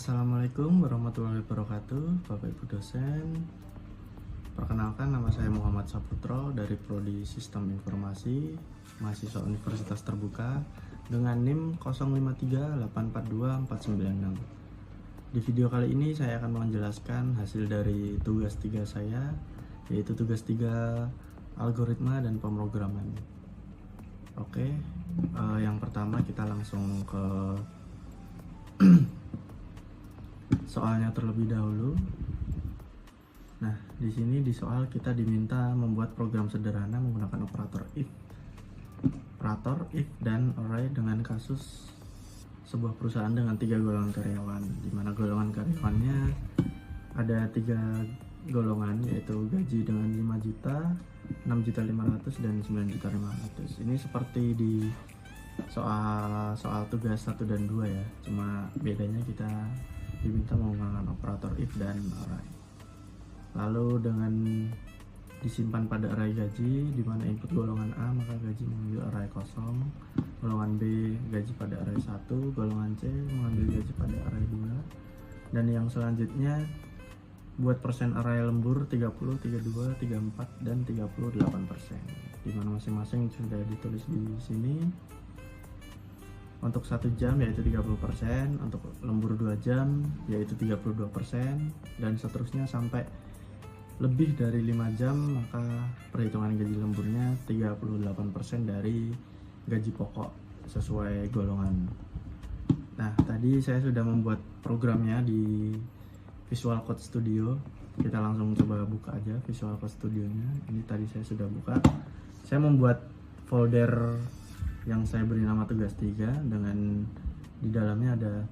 Assalamualaikum warahmatullahi wabarakatuh, Bapak Ibu dosen. Perkenalkan, nama saya Muhammad Saputro dari Prodi Sistem Informasi, mahasiswa Universitas Terbuka dengan NIM 05384246. Di video kali ini saya akan menjelaskan hasil dari tugas 3 saya, yaitu tugas 3 algoritma dan pemrograman. Oke, yang pertama kita langsung ke soalnya terlebih dahulu. Nah, di sini di soal kita diminta membuat program sederhana menggunakan operator if dan array dengan kasus sebuah perusahaan dengan 3 golongan karyawan, di mana golongan karyawannya ada 3 golongan, yaitu gaji dengan 5 juta, 6.500.000 dan 9.500.000. Ini seperti di soal tugas 1 dan 2 ya, cuma bedanya kita diminta menggunakan operator if dan array. Lalu dengan disimpan pada array gaji, di mana input golongan A maka gaji mengambil array kosong, golongan B gaji pada array 1, golongan C mengambil gaji pada array 2. Dan yang selanjutnya buat persen array lembur 30, 32, 34 dan 38%, di mana masing-masing sudah ditulis di sini. Untuk 1 jam yaitu 30%, untuk lembur 2 jam yaitu 32%, dan seterusnya sampai lebih dari 5 jam maka perhitungan gaji lemburnya 38% dari gaji pokok sesuai golongan. Nah, tadi saya sudah membuat programnya di Visual Code Studio. Kita langsung coba buka aja Visual Code Studio-nya. Ini tadi saya sudah buka. Saya membuat folder yang saya beri nama tugas 3 dengan di dalamnya ada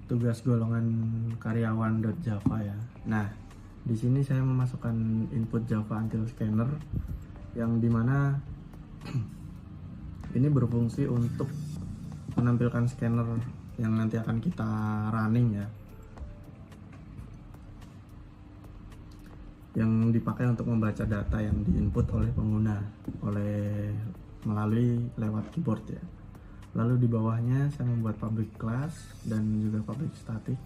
tugas golongan karyawan.java ya. Nah, di sini saya memasukkan input Java until scanner yang dimana ini berfungsi untuk menampilkan scanner yang nanti akan kita running ya, yang dipakai untuk membaca data yang diinput oleh pengguna melalui lewat keyboard ya. Lalu di bawahnya saya membuat public class dan juga public static.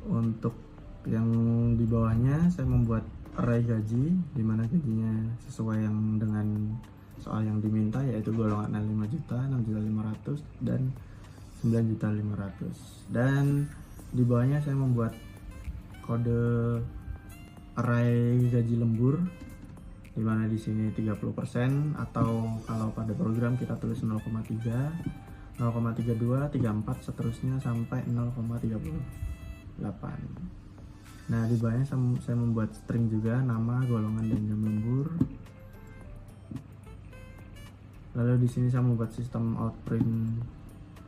Untuk yang di bawahnya saya membuat array gaji, di mana gajinya sesuai yang dengan soal yang diminta, yaitu golongan 5 juta, 6.500.000 dan 9.500.000. Dan di bawahnya saya membuat kode array gaji lembur, di mana di sini 30%, atau kalau pada program kita tulis 0,3, 0,32, 34 seterusnya sampai 0,38. Nah, di bawahnya saya membuat string juga, nama, golongan dan jam lembur. Lalu di sini saya membuat sistem outprint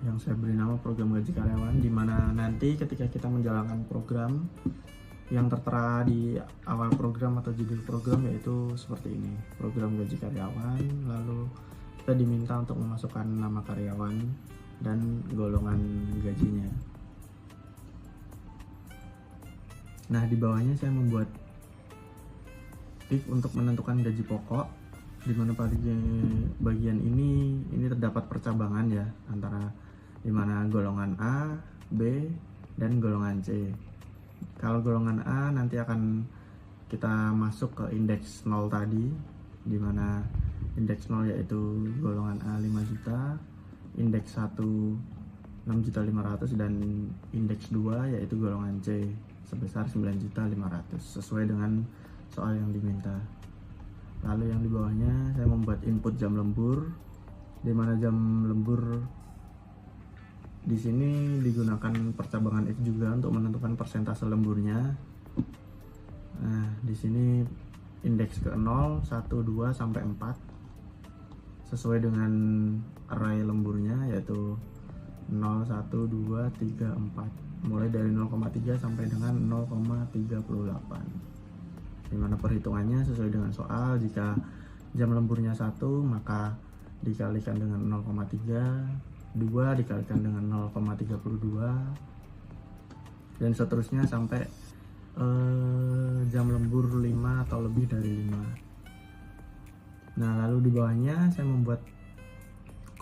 yang saya beri nama program gaji karyawan, di mana nanti ketika kita menjalankan program yang tertera di awal program atau judul program yaitu seperti ini, program gaji karyawan, lalu kita diminta untuk memasukkan nama karyawan dan golongan gajinya. Nah, di bawahnya saya membuat if untuk menentukan gaji pokok, di mana pada bagian ini terdapat percabangan ya, antara di mana golongan A, B, dan golongan C. Kalau golongan A nanti akan kita masuk ke indeks 0 tadi, di mana indeks 0 yaitu golongan A 5 juta, indeks 1 6.500.000 dan indeks 2 yaitu golongan C sebesar 9.500.000 sesuai dengan soal yang diminta. Lalu yang di bawahnya saya membuat input jam lembur, di mana jam lembur di sini digunakan percabangan if juga untuk menentukan persentase lemburnya. Nah, di sini indeks ke 0, 1, 2 sampai 4 sesuai dengan array lemburnya, yaitu 0, 1, 2, 3, 4, mulai dari 0,3 sampai dengan 0,38, di mana perhitungannya sesuai dengan soal. Jika jam lemburnya 1 maka dikalikan dengan 0,3, 2 dikalikan dengan 0,32, dan seterusnya sampai jam lembur 5 atau lebih dari 5. Nah, lalu di bawahnya saya membuat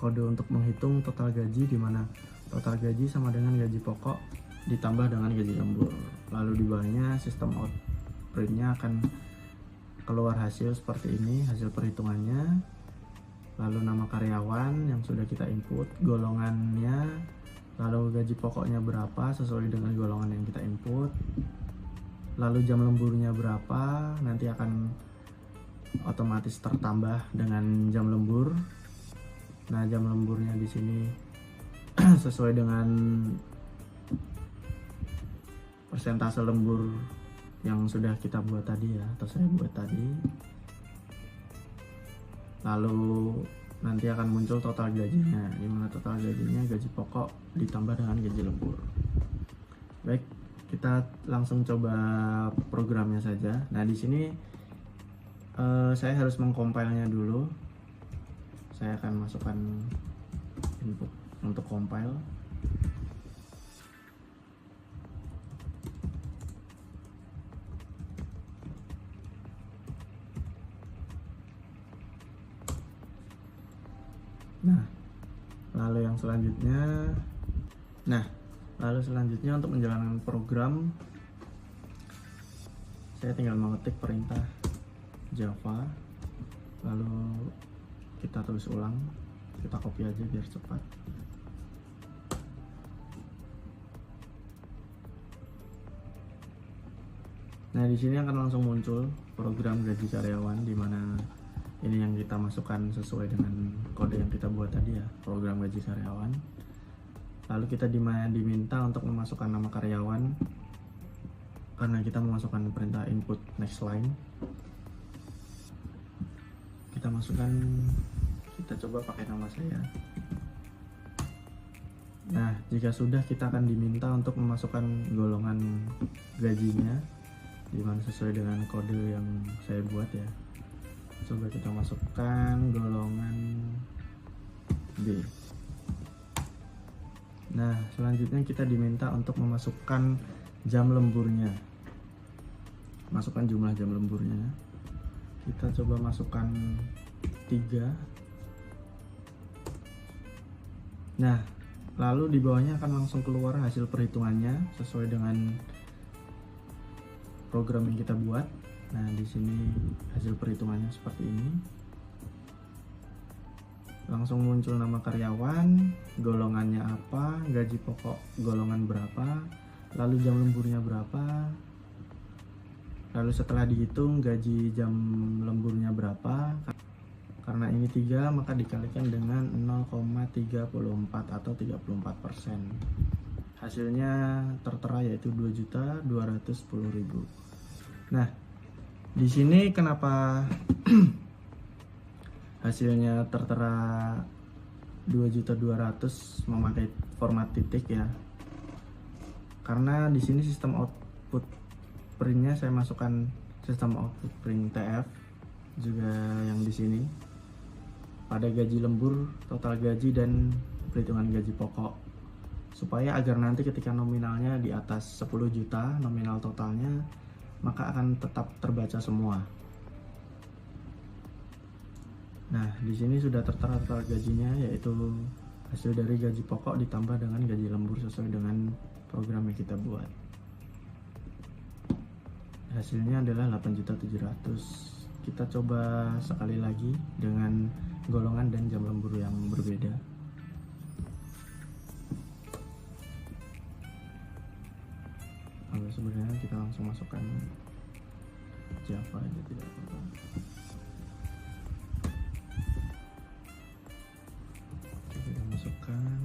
kode untuk menghitung total gaji, di mana total gaji sama dengan gaji pokok ditambah dengan gaji lembur. Lalu di bawahnya sistem outputnya akan keluar hasil seperti ini, hasil perhitungannya. Lalu nama karyawan yang sudah kita input, golongannya, lalu gaji pokoknya berapa sesuai dengan golongan yang kita input. Lalu jam lemburnya berapa, nanti akan otomatis tertambah dengan jam lembur. Nah, jam lemburnya di sini sesuai dengan persentase lembur yang sudah kita buat tadi ya, atau saya buat tadi. Lalu nanti akan muncul total gajinya, di mana total gajinya gaji pokok ditambah dengan gaji lembur. Baik, kita langsung coba programnya saja. Nah, di sini saya harus mengcompile-nya dulu. Saya akan masukkan input untuk compile. Nah, lalu selanjutnya untuk menjalankan program, saya tinggal mengetik perintah Java, lalu kita tulis ulang, kita copy aja biar cepat. Nah, di sini akan langsung muncul program gaji karyawan, di mana ini yang kita masukkan sesuai dengan kode yang kita buat tadi ya, program gaji karyawan. Lalu kita diminta untuk memasukkan nama karyawan, karena kita memasukkan perintah input next line. Kita masukkan, kita coba pakai nama saya. Nah, jika sudah, kita akan diminta untuk memasukkan golongan gajinya, di mana sesuai dengan kode yang saya buat ya. Coba kita masukkan golongan B. Nah, selanjutnya kita diminta untuk memasukkan jam lemburnya. Masukkan jumlah jam lemburnya. Kita coba masukkan 3. Nah, lalu di bawahnya akan langsung keluar hasil perhitungannya sesuai dengan program yang kita buat. Nah, di sini hasil perhitungannya seperti ini. Langsung muncul nama karyawan, golongannya apa, gaji pokok golongan berapa, lalu jam lemburnya berapa. Lalu setelah dihitung gaji jam lemburnya berapa, karena ini 3 maka dikalikan dengan 0,34 atau 34%. Hasilnya tertera yaitu 2.210.000. Nah, di sini kenapa hasilnya tertera 2.200.000 memakai format titik ya? Karena di sini sistem output printnya saya masukkan sistem output print TF juga yang di sini pada gaji lembur, total gaji dan perhitungan gaji pokok, supaya agar nanti ketika nominalnya di atas 10 juta nominal totalnya, maka akan tetap terbaca semua. Nah, di sini sudah tertera total gajinya, yaitu hasil dari gaji pokok ditambah dengan gaji lembur sesuai dengan program yang kita buat. Hasilnya adalah 8.700.000. Kita coba sekali lagi dengan golongan dan jam lembur yang berbeda. Lalu sebenarnya kita langsung masukkan Java aja, tidak apa-apa. Kita masukkan,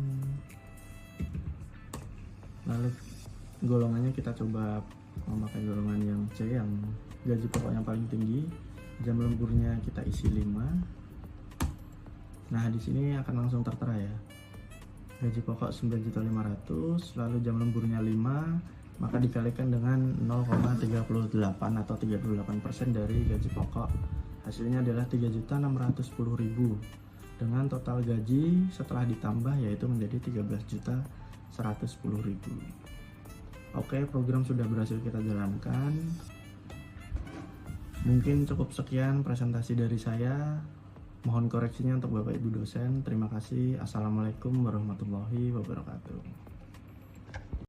lalu golongannya kita coba memakai golongan yang C, yang gaji pokok yang paling tinggi. Jam lemburnya kita isi 5. Nah, di sini akan langsung tertera ya, gaji pokok 9.500.000, lalu jam lemburnya 5, maka dikalikan dengan 0,38 atau 38% dari gaji pokok. Hasilnya adalah 3.610.000 dengan total gaji setelah ditambah yaitu menjadi 13.110.000. Oke, program sudah berhasil kita jalankan. Mungkin cukup sekian presentasi dari saya. Mohon koreksinya untuk Bapak Ibu dosen. Terima kasih. Assalamualaikum warahmatullahi wabarakatuh.